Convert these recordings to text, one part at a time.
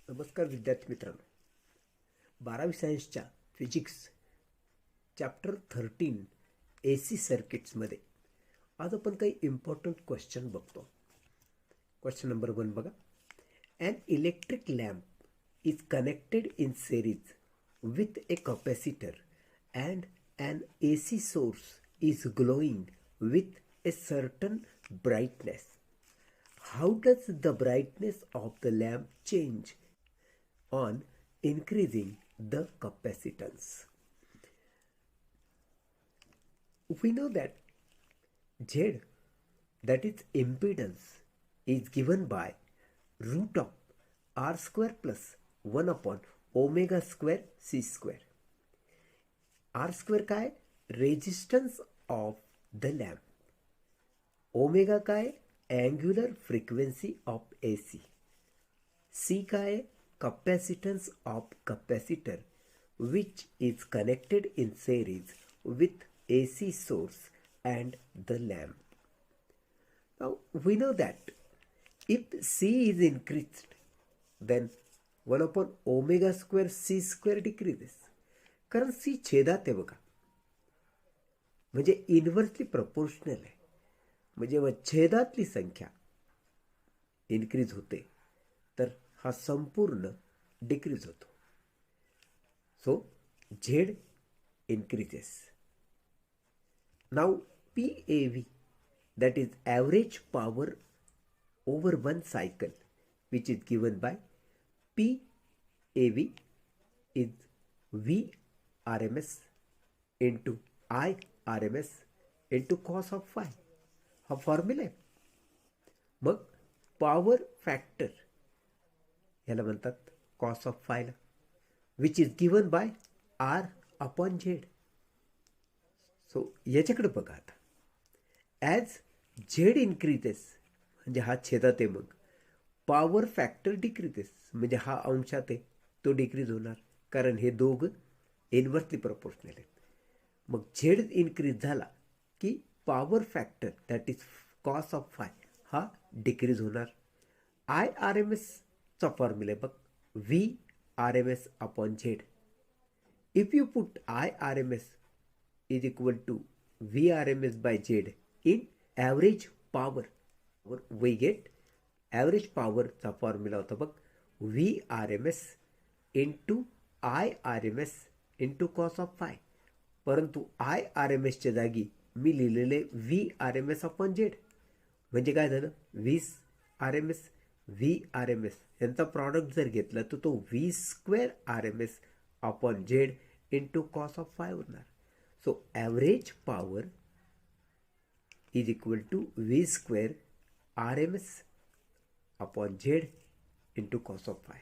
नमस्कार विद्यार्थी मित्रांनो, 12वी सायन्सच्या फिजिक्स चॅप्टर 13 ए सी सर्किट्समध्ये आज आपण काही इम्पॉर्टंट क्वेश्चन बघतो. क्वेश्चन नंबर 1 बघा. An electric lamp is connected in series with a capacitor and an AC source is glowing with a certain brightness. How does the brightness of the lamp change on increasing the capacitance? We know that Z, that is impedance, is given by root of r square plus 1 upon omega square c square. R square काय? Resistance of the lamp. Omega काय? Angular frequency of A C. C काय? Capacitance of capacitor which is connected in series with A C source and the lamp. Now we know that if C is increased, then 1 upon omega square C square decreases. कारण C छेदात आहे बघा, म्हणजे inversely proportional आहे. म्हणजे छेदातली संख्या increase होते तर हा संपूर्ण डिक्रीज होतो. So Z increases. Now PAV, that is average power over one cycle, which is given by PAV is VRMS into IRMS into cos of phi. हा फॉर्म्युला आहे. मग पॉवर फॅक्टर याला म्हणतात कॉस ऑफ फायला, which is given by R upon Z. So याच्याकडे बघा आता. As Z increases म्हणजे हा छेदात आहे, मग पॉवर फॅक्टर डिक्रीजेस म्हणजे हा अंशात आहे तो डिक्रीज होणार, कारण हे दोघं इन्व्हर्सली प्रपोर्शनल आहेत. मग झेड इन्क्रीज झाला की power factor that is cos of phi हा डिक्रीज होणार. आय आर एम एसचा फॉर्म्युला आहे बघ, V R M S upon Z. If you put I R M S is equal to VRMS by Z in average power, we get average power चा formula होता बघ, VRMS into IRMS into cos of phi. परंतु IRMS च्या जागी मी लिहिलेले VRMS upon Z. म्हणजे काय झालं, VRMS VRMS यांचा प्रॉडक्ट जर घेतला तर तो V square RMS upon Z into cos of phi होणार. So average power is equal to V square RMS upon Z into cos of phi.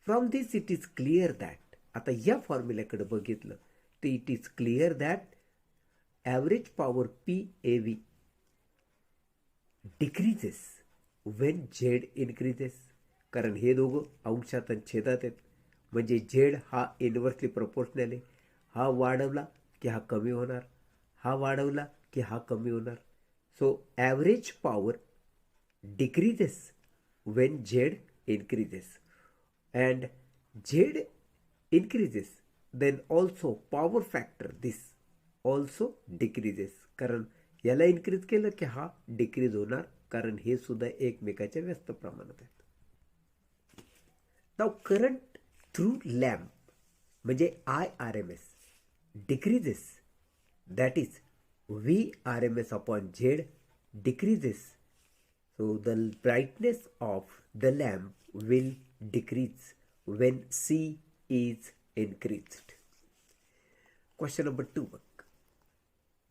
From this it is clear that, आता या फॉर्म्युल्याकडे बघितलं तर it is clear that average power PAV decreases when Z increases. कारण हे दोघं अंशात आणि छेदात आहेत, म्हणजे Z हा इन्व्हर्सली प्रपोर्शनल आहे. हा वाढवला की हा कमी होणार, हा वाढवला की हा कमी होणार. So average power decreases when Z increases and Z increases then also power factor this also decreases. कारण याला इन्क्रीज केलं की हा डिक्रीज होणार, कारण हे सुद्धा एकमेकाच्या व्यस्त प्रमाणात आहेत. नाव करंट थ्रू लॅम्प म्हणजे IRMS decreases, that is VRMS upon Z decreases. So the brightness of the lamp will decrease when C is increased. Question number 2.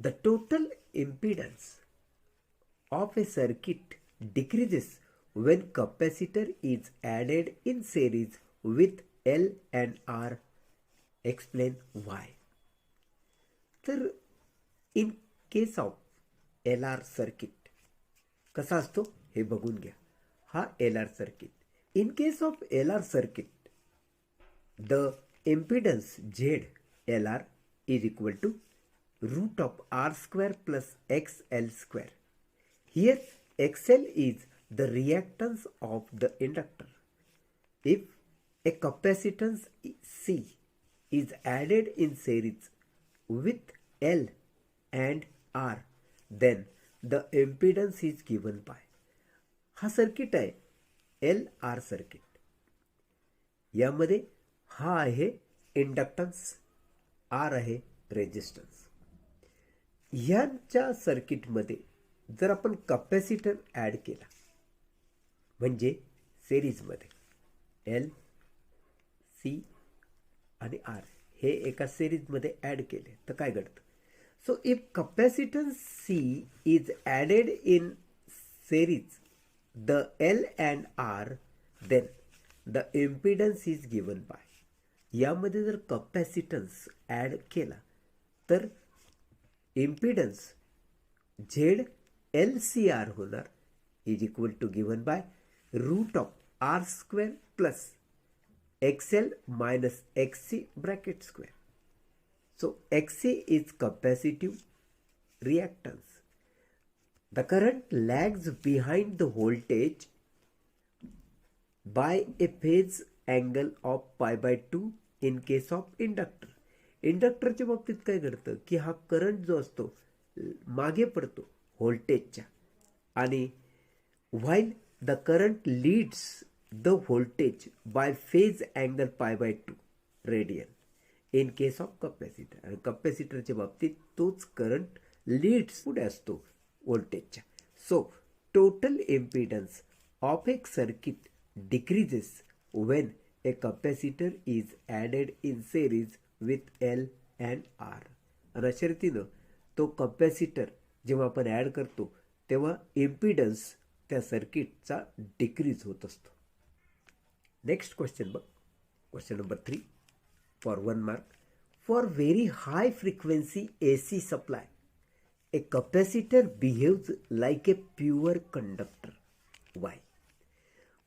The total impedance of a circuit decreases when capacitor is added in series with L and R. Explain why. तर in case of L R circuit कसा असतो हे बघून घ्या. हा L R circuit. In case of L R circuit the impedance Z L R is equal to root of R square plus X L square. Here XL is the reactance of the inductor. If a capacitance C is added in series with L and R, then the impedance is given by. हा circuit आहे L R circuit. यामध्ये हा आहे inductance, R आहे resistance. यांच्या सर्किटमध्ये जर आपण कॅपॅसिटर ॲड केला म्हणजे सिरीजमध्ये एल सी आणि आर हे एका सिरीजमध्ये ॲड केले तर काय घडतं. So if capacitance C is added in series the L and R, then the impedance is given by. यामध्ये जर कॅपॅसिटन्स ॲड केला तर impedance Z L C R होणार is equal to given by root of R square plus XL minus XC bracket square. So XC is capacitive reactance. The current lags behind the voltage by a phase angle of pi by 2 in case of inductor. इंडक्टरच्या बाबतीत काय घडतं की हा current जो असतो मागे पडतो व्होल्टेजच्या आणि while the current leads the voltage by phase angle pi by 2 radian in case of capacitor. आणि कॅपॅसिटरच्या बाबतीत तोच करंट लीड्स पुढे असतो व्होल्टेजच्या. So total impedance of A circuit decreases when a capacitor is added in series with L and R. आणि अशा रीतीनं तो कॅपॅसिटर जेव्हा आपण ॲड करतो तेव्हा इम्पिडन्स त्या सर्किटचा डिक्रीज होत असतो. नेक्स्ट क्वेश्चन बघ, question number 3 for 1 mark. For very high frequency AC supply a capacitor behaves like a pure conductor. Why?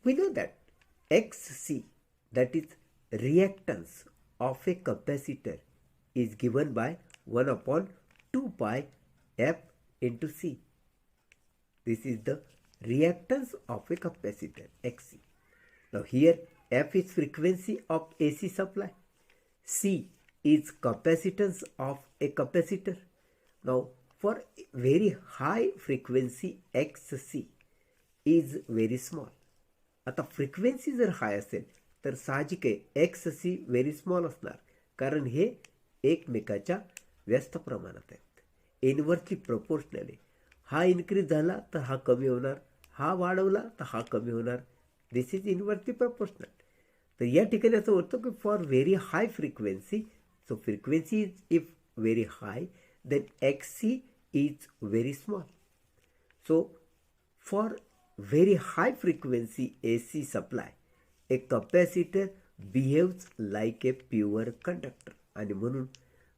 We know that XC, that is reactance of a capacitor, is given by 1 upon 2 pi F into C. This is the reactance of a capacitor, XC. Now here F is frequency of AC supply, C is capacitance of a capacitor. Now for very high frequency XC is very small. आता frequency जर हाय असेल तर साहजिक आहे XC very small असणार, कारण हे एकमेकाच्या व्यस्त प्रमाणात आहेत, इनव्हर्सली प्रोपोर्शनली. हा इन्क्रीज झाला तर हा कमी होणार, हा वाढवला तर हा कमी होणार. This is inversely proportional. तर या ठिकाणी असं होतं की for very high frequency, so frequency is if very high then XC is very small. So for very high frequency AC supply a capacitor behaves like a pure conductor. आणि म्हणून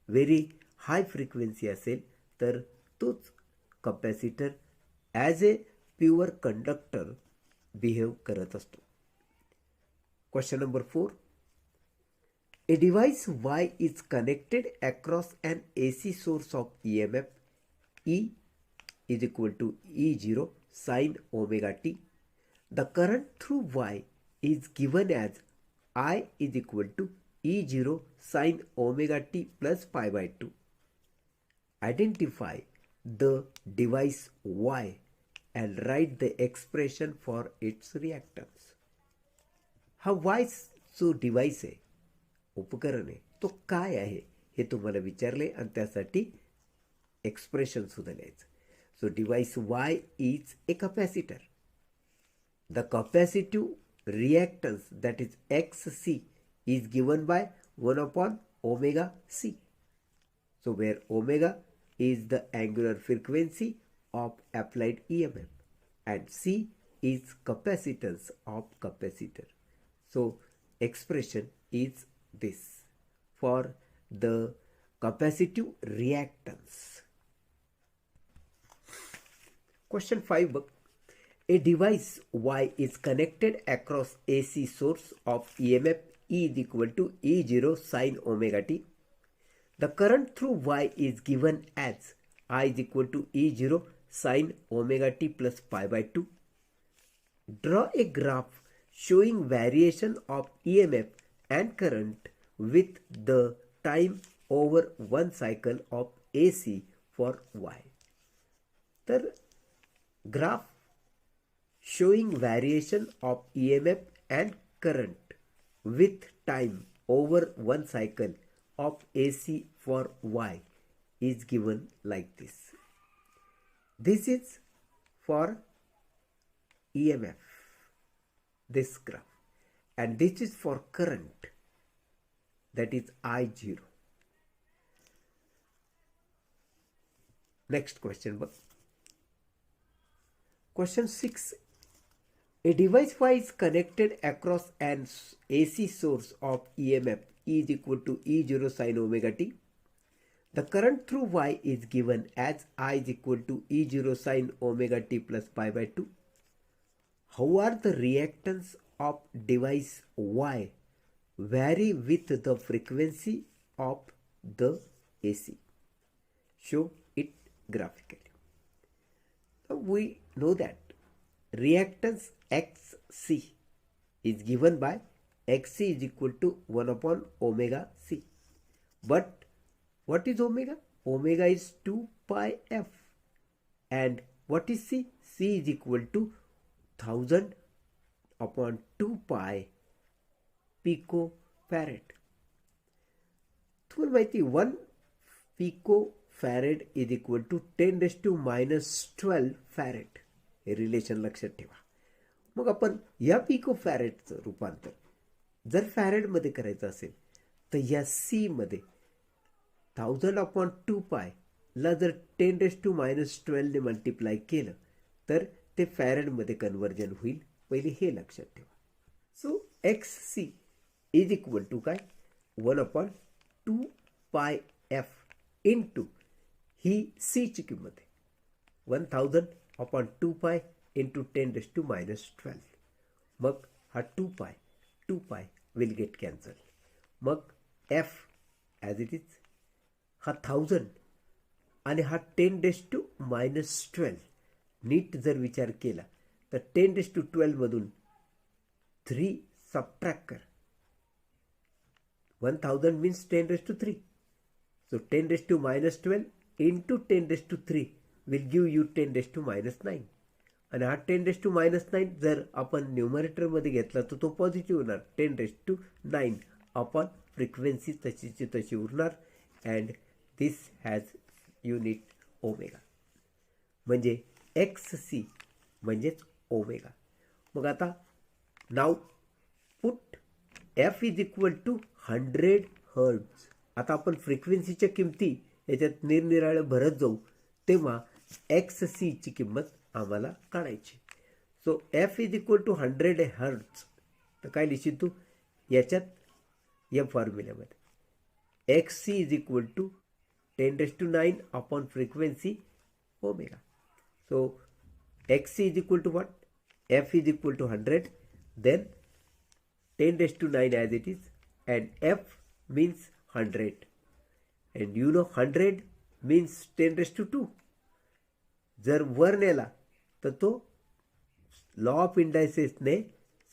very high frequency असेल तर तोच capacitor as ए pure conductor behave करत असतो. Question number 4. A device Y is connected across an AC source of EMF E is equal to E0 sin omega t. The current through Y is given as I is equal to E0 sin omega t plus pi by 2. Identify the device Y and write the expression for its reactance. हा Y जो device आहे, उपकरण आहे, तो काय आहे हे तुम्हाला विचारले आणि त्यासाठी एक्सप्रेशन सुद्धा लिहायचं. So device Y is a capacitor. The capacitive reactance, that is XC, is given by 1 upon omega C. So where omega is the angular frequency of applied EMF and C is capacitance of capacitor. So expression is this for the capacitive reactance. Question 5. A device Y is connected across AC source of EMF E is equal to E0 sin omega t. The current through Y is given as I is equal to E0 sin omega t plus pi by 2. Draw a graph showing variation of EMF and current with the time over one cycle of AC for Y. तर graph showing variation of EMF and current with time over one cycle of AC for Y is given like this. This is for EMF, this graph, and this is for current, that is I0. Next question. Question 6. A device Y is connected across an AC source of EMF E is equal to E0 sin omega t. The current through Y is given as I is equal to E0 sin omega t plus pi by 2. How are the reactance of device Y vary with the frequency of the AC? Show it graphically. Now we know that reactance XC is given by XC is equal to 1 upon omega C. But what is omega? Omega is 2 pi F. And what is C? C is equal to 1000 upon 2 pi picofarad. तुम्हाला माहिती 1 picofarad is equal to 10 raised to minus 12 farad. हे relation लक्षात ठेवा. मग आपण या पिकोफॅरेडचं रूपांतर जर फॅरेडमध्ये करायचं असेल तर या सी मध्ये 1000 अपॉन 2 पाय ला जर 10 रेस टू मायनस 12 ने मल्टिप्लाय केलं तर ते फॅरेडमध्ये कन्वर्जन होईल. पहिले हे लक्षात ठेवा. So X C is equal to काय 1 अपॉन 2 पाय एफ इंटू ही सी ची किंमत आहे 1000 upon 2 pi into 10 raised to minus 12. मग हा 2 pi will get cancelled. मग f as it is हा 1000 आणि हा 10 raised to minus 12 नीट जर विचार केला तर 10 raised to 12 मधून 3 सबट्रॅक्ट कर. 1000 means 10 raised to 3. So 10 raised to minus 12 into 10 raised to 3 will give you 10 raised to minus 9. आणि हा 10 raised to minus 9 जर आपण न्यूमरेटरमध्ये घेतला तर तो पॉझिटिव्ह होणार. 10 raised to 9 अपॉन फ्रिक्वेन्सी तशीची तशी उरणार. And this has unit omega. म्हणजे एक्स सी म्हणजेच ओमेगा. मग आता नाव put F is equal to 100 hertz. आता आपण फ्रिक्वेन्सीच्या किमती याच्यात निरनिराळ्या भरत जाऊ तेव्हा एक्स सी ची किंमत आम्हाला काढायची. So F is equal to 100 hertz. तर काय लिहिशील तू याच्यात या फॉर्म्युल्यामध्ये X C is equal to 10 raised to 9 upon frequency omega. So X C is equal to what? F is equal to 100 then 10 raised to 9 as it is and f means 100 and you know 100 means 10 raised to 2. जर वर नेला तर तो law of इंडायसेसने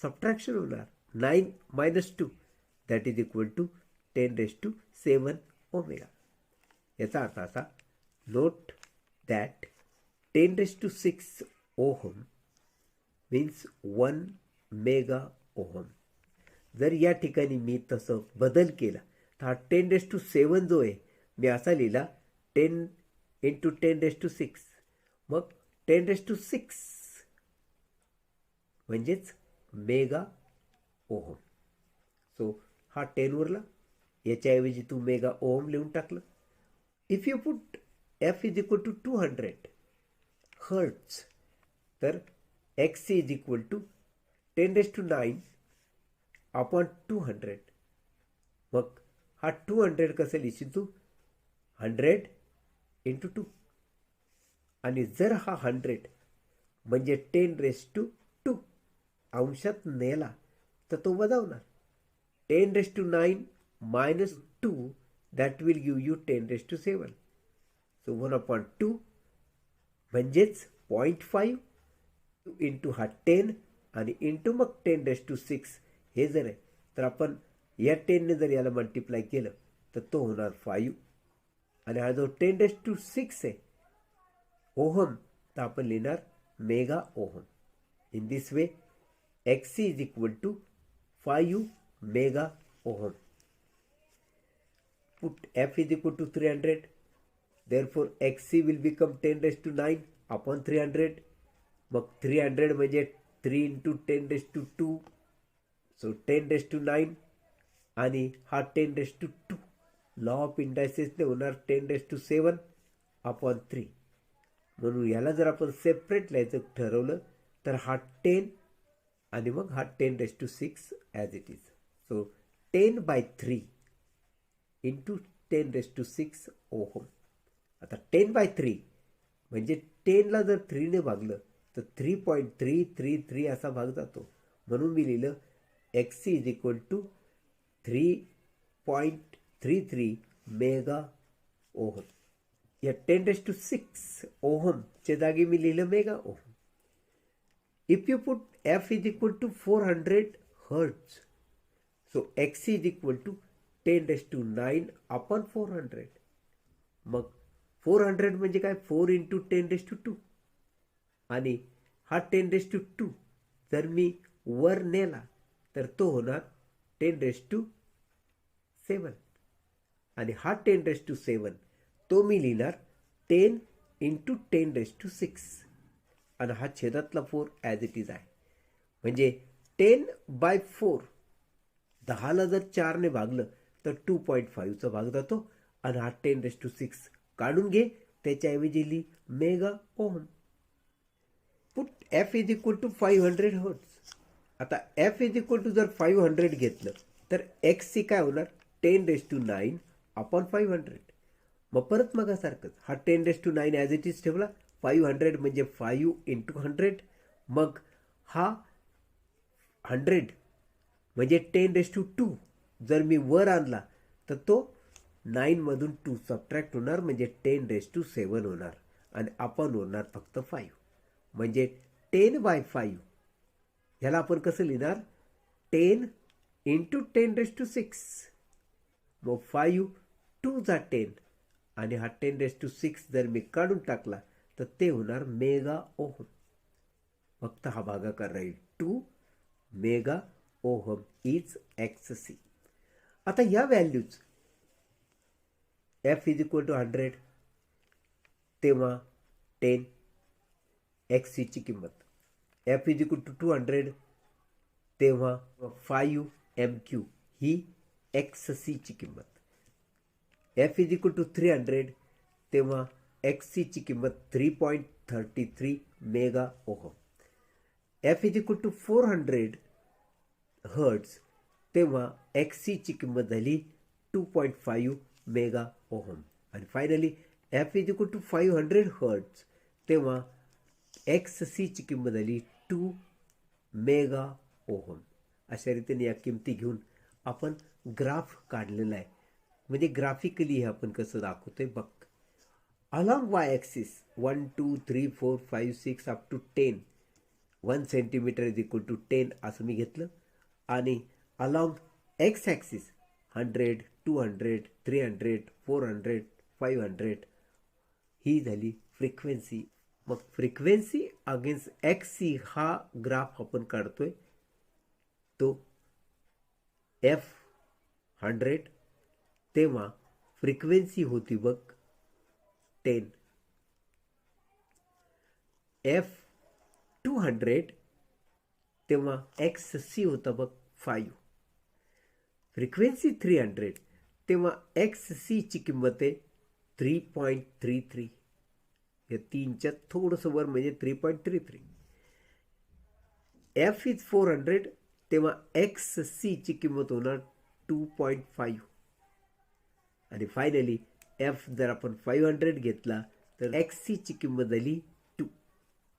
subtraction होणार. 9 minus 2 that is equal to 10 raised to 7 omega. याचा अर्थ असा note that 10 raised to 6 ohm means 1 mega ohm. जर या ठिकाणी मी तसं बदल केला तर हा 10 raised to 7 जो आहे मी असा लिहिला 10 into 10 raised to 6. मग 10 raised to 6 म्हणजेच मेगा ओहम. सो हा 10 उरला. याच्याऐवजी तू मेगा ओहम लिहून टाकलं. If you put F is equal to 200 hertz तर X C is equal to 10 raised to 9 upon 200. मग हा 200 कसं लिहिशील तू 100 इंटू 2. आणि जर हा 100 म्हणजे 10 raised to 2 अंशात नेला तर तो वजावणार. 10 raised to 9 minus 2 that will give you 10 raised to 7. So 1 upon 2 म्हणजेच 0.5 इंटू हा 10 आणि इंटू मग 10⁻6 हे जर आहे तर आपण या 10ने जर याला मल्टिप्लाय केलं तर तो होणार 5 आणि हा जो 10⁻6 आहे ओहम तर आपण लिहिणार mega ohm. In this way XC is equal to 5 mega ohm. Put F is equal to 300. Therefore XC will become 10⁻9 upon 300. मग 300 म्हणजे 3 into 10⁻2 so 10⁻9 आणि हा 10⁻2 लॉ ऑफ इंडायसेसने होणार 10⁻7 upon 3. म्हणून याला जर आपण सेपरेट लिहायचं ठरवलं तर हा 10 आणि मग हा 10⁻6 as it is. So 10/3 into 10⁻6 ohm. आता 10/3 म्हणजे 10ला जर 3ने भागलं तर 3.333 असा भाग जातो. म्हणून मी लिहिलं XC is equal to 3.33 mega ohm. या 10⁻6 ओहमच्या जागी मी लिहिलं mega ohm. If you put F is equal to 400 hertz, so XC is equal to 10⁻9 upon 400. मग 400 म्हणजे काय 4 into 10⁻2 आणि हा 10⁻2 जर मी वर नेला तर तो होणार 10⁻7 आणि हा 10⁻7 तो मी लिहिणार 10 into 10⁻6 आणि हा छेदातला 4 ॲज इट इज आहे. म्हणजे 10/4 10ला जर 4ने भागलं तर 2.5चा भाग जातो आणि हा 10⁻6 काढून घे त्याच्याऐवजी लिही mega ohm. Put F is equal to 500 hertz. आता F इज इक्वल टू जर 500 घेतलं तर XC काय होणार 10⁻9 upon 500. मग परत मगासारखंच हा 10⁻9 ॲज इट इज ठेवला. 500 म्हणजे 5 into 100. मग हा 100 म्हणजे 10⁻2 जर मी वर आणला तर तो 9मधून 2 सबट्रॅक्ट होणार म्हणजे 10⁻7 होणार आणि आपण होणार फक्त 5. म्हणजे 10/5 ह्याला आपण कसं लिहिणार 10 into 10⁻6. मग 5 2 जा 10 आणि हा 10⁻6 जर मी काढून टाकला तर ते होणार मेगा ओहम. फक्त हा भागाकार राहील 2 मेगा ओहम इज XC. आता या values F is equal to 100 तेव्हा 10 XC ची किंमत. F इज इक्वल टू 200 तेव्हा 5 MQ ही XC ची किंमत. F इज इक्वल टू 300 तेव्हा XC ची किंमत 3.33 mega ohm. F is equal to 400 hertz तेव्हा XC ची किंमत झाली 2.5 मेगा ओहम. आणि finally F is equal to 500 hertz तेव्हा XC ची किंमत झाली 2 मेगा ओहम. अशा रीतीने या किमती घेऊन आपण ग्राफ काढलेला आहे. म्हणजे ग्राफिकली हे आपण कसं दाखवतोय बघ. Along y-axis 1, 2, 3, 4, 5, 6 up to 10 1 centimeter is equal to 10 असं मी घेतलं. आणि along x-axis 100, 200, 300, 400, 500 ही झाली फ्रिक्वेन्सी. मग फ्रिक्वेन्सी अगेन्स्ट XC हा ग्राफ आपण काढतोय. तो F 100 तेव्हा फ्रिक्वेन्सी होती बघ 10. F 200 तेव्हा XC होता बघ 5. फ्रिक्वेन्सी 300 तेव्हा XC ची किंमत आहे 3.33. या 3च्या थोडंसं वर म्हणजे 3.33. F इज 400 तेव्हा XC ची किंमत होणार 2.5. आणि फायनली F जर आपण 500 घेतला तर XC ची किंमत झाली 2.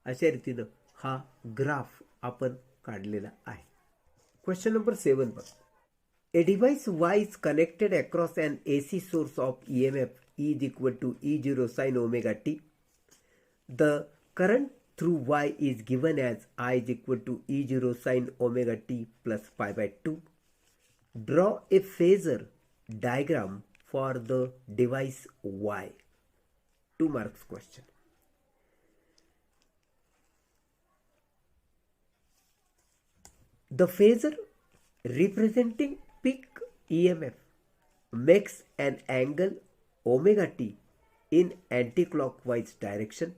अशा रीतीनं हा ग्राफ आपण काढलेला आहे. क्वेश्चन नंबर 7 बघ. A device Y is connected across an AC source of EMF E is equal to E0 sin omega t. The current through y is given as I is equal to E0 sin omega t plus pi by 2. Draw a phasor diagram for the device y. 2 marks question. The phasor representing peak EMF makes an angle omega t in anticlockwise direction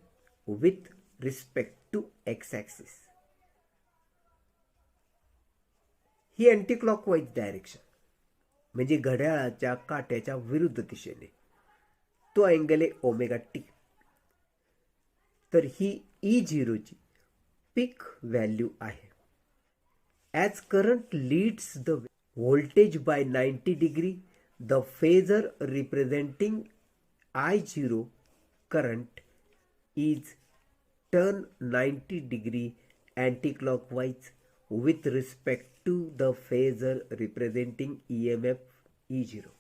with respect to x-axis. He anticlockwise direction म्हणजे घड्याळाच्या काट्याच्या विरुद्ध दिशेने, तो angle आहे omega T. तर ही E0 ची पीक व्हॅल्यू आहे. As current leads the voltage by 90 degree, the phasor representing I0 current is turn 90 degree anti-clockwise with respect to the phasor representing EMF E0.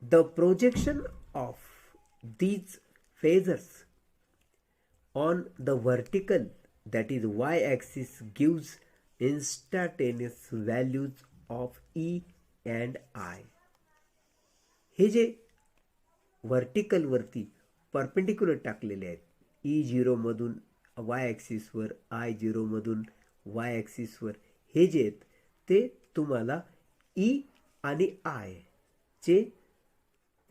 The projection of these phasors on the vertical, that is y-axis, gives instantaneous values of E and I. हे जे vertical वरती perpendicular टाकलेले आहेत, E0 मधून Y ॲक्सिसवर, I0 मधून Y ॲक्सिसवर, हे जे आहेत ते तुम्हाला E आणि I चे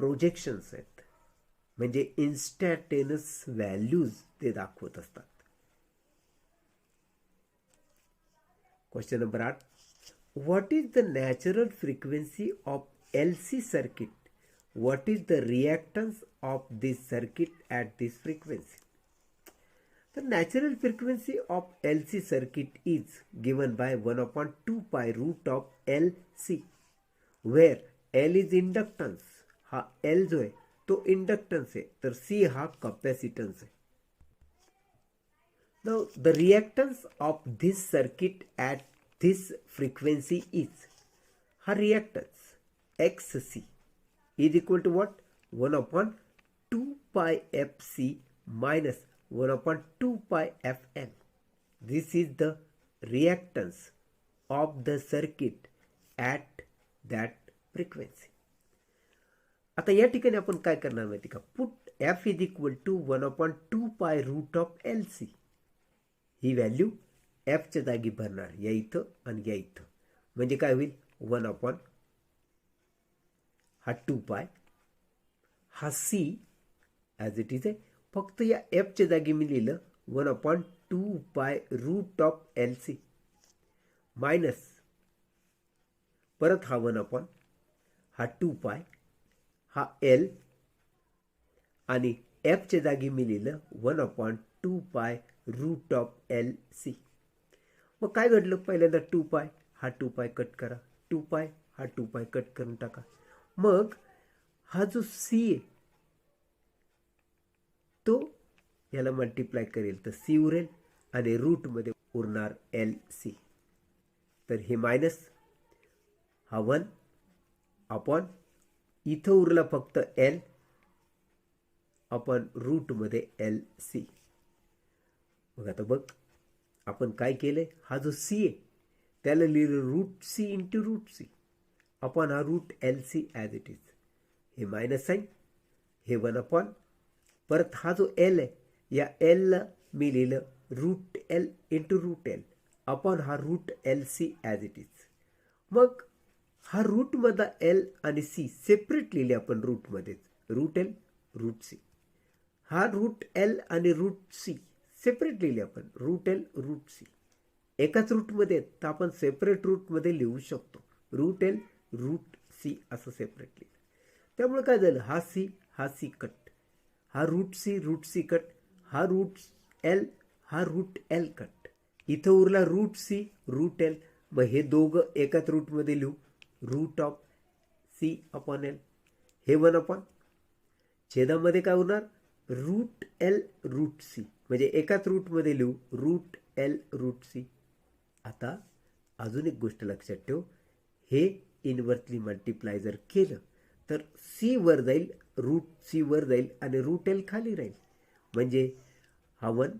प्रोजेक्शन्स आहेत, म्हणजे इन्स्टंटेनियस व्हॅल्यूज ते दाखवत असतात. Question number 8. What is the natural frequency of LC circuit? What is the reactance of this circuit at this frequency? The natural frequency of LC circuit is given by 1/2 pi root of LC, where L is inductance. हा L जो आहे तो inductance आहे, तर C हा capacitance आहे. Now the reactance of this circuit at this frequency is, हा reactance XC is equal to what? 1/2 pi fc minus 1/2 pi fn. This is the reactance of the circuit at that frequency. आता या ठिकाणी आपण काय करणार माहिती का? Put f is equal to 1/2 pi root of LC. He value f च्या जागी भरणार, या इथं आणि या इथं, म्हणजे काय होईल? 1/, हा 2 पाय, हा C ॲज इट इज आहे. फक्त या एफ च्या जागी मी लिहिलं 1/2 पाय रूट ऑफ LC मायनस परत हा 1/, हा 2 पाय, हा L, आणि एफ च्या जागी मी लिहिलं 1/2 पाय रूट ऑफ LC. मग काय घडलं? पहिल्यांदा 2 पाय, हा 2 पाय कट करा, 2 पाय, हा 2 पाय कट करून टाका. मग हा जो C आहे तो याला मल्टिप्लाय करेल तर C उरेल आणि रूट मध्ये उरणार LC. तर हे मायनस, हा 1 अपॉन, इथं उरला फक्त L अपॉन रूट मध्ये LC. मग आता बघ आपण काय केलंय, हा जो C आहे त्याला लिहिलं root C into root C upon हा root LC as it is. हे मायनस साईन, हे 1/, परत हा जो L आहे या L ला मी लिहिलं root L into root L upon हा root LC as it is. मग हा रूटमधला L आणि C सेपरेट लिहिले आपण रूटमध्येच, रूट L रूट C. हा रूट L आणि रूट C सेपरेट लिहिले आपण, रूट L रूट C. एकाच रूटमध्ये तर आपण सेपरेट रूटमध्ये लिहू शकतो, रूट L रूट C असं सेपरेट लिहिलं. त्यामुळे काय झालं, हा C, हा C कट, हा रूट C कट, हा रूट L, हा रूट L कट, इथं उरला रूट C रूट L. मग हे दोघं एकाच रूटमध्ये लिहू, root of C upon L. हे 1/, छेदामध्ये काय होणार, रूट L रूट C, म्हणजे एकाच रूटमध्ये लिहू रूट L रूट C. आता अजून एक गोष्ट लक्षात ठेव, हे इनव्हर्सली मल्टिप्लाय जर केलं तर C वर जाईल, रूट C वर जाईल आणि रूट L खाली राहील. म्हणजे हा 1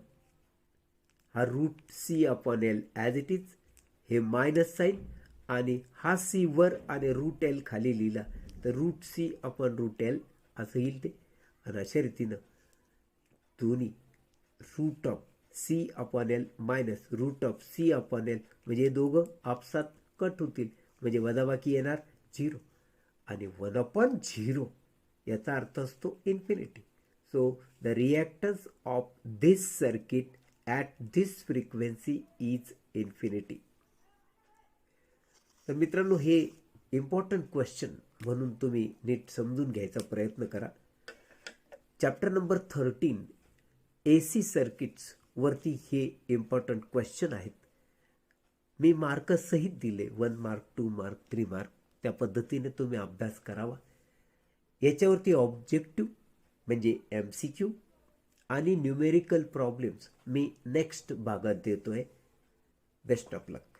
हा root C upon L as it is, हे मायनस साईन, आणि हा सी वर आणि रूट एल खाली लिहिला तर root C upon root L असं येईल ते. आणि अशा रीतीनं दोन्ही root of C upon L minus root of C upon L म्हणजे दोघं आपसात कट होतील, म्हणजे वजाबाकी येणार 0, आणि 1 अपॉन 0 याचा अर्थ असतो infinity. So the reactance of this circuit at this frequency is infinity. तर मित्रांनो, हे इम्पॉर्टंट क्वेश्चन म्हणून तुम्ही नीट समजून घ्यायचा प्रयत्न करा. चॅप्टर नंबर 13 AC सर्किट्स वरती हे इम्पॉर्टंट क्वेश्चन आहेत. मी मार्क सहित दिले, 1 मार्क, 2 मार्क, 3 मार्क. त्या पद्धतीने तुम्ही अभ्यास करावा. याच्यावरती ऑब्जेक्टिव्ह म्हणजे MCQ आणि न्यूमेरिकल प्रॉब्लेम्स मी नेक्स्ट भागात देतोय. Best of luck.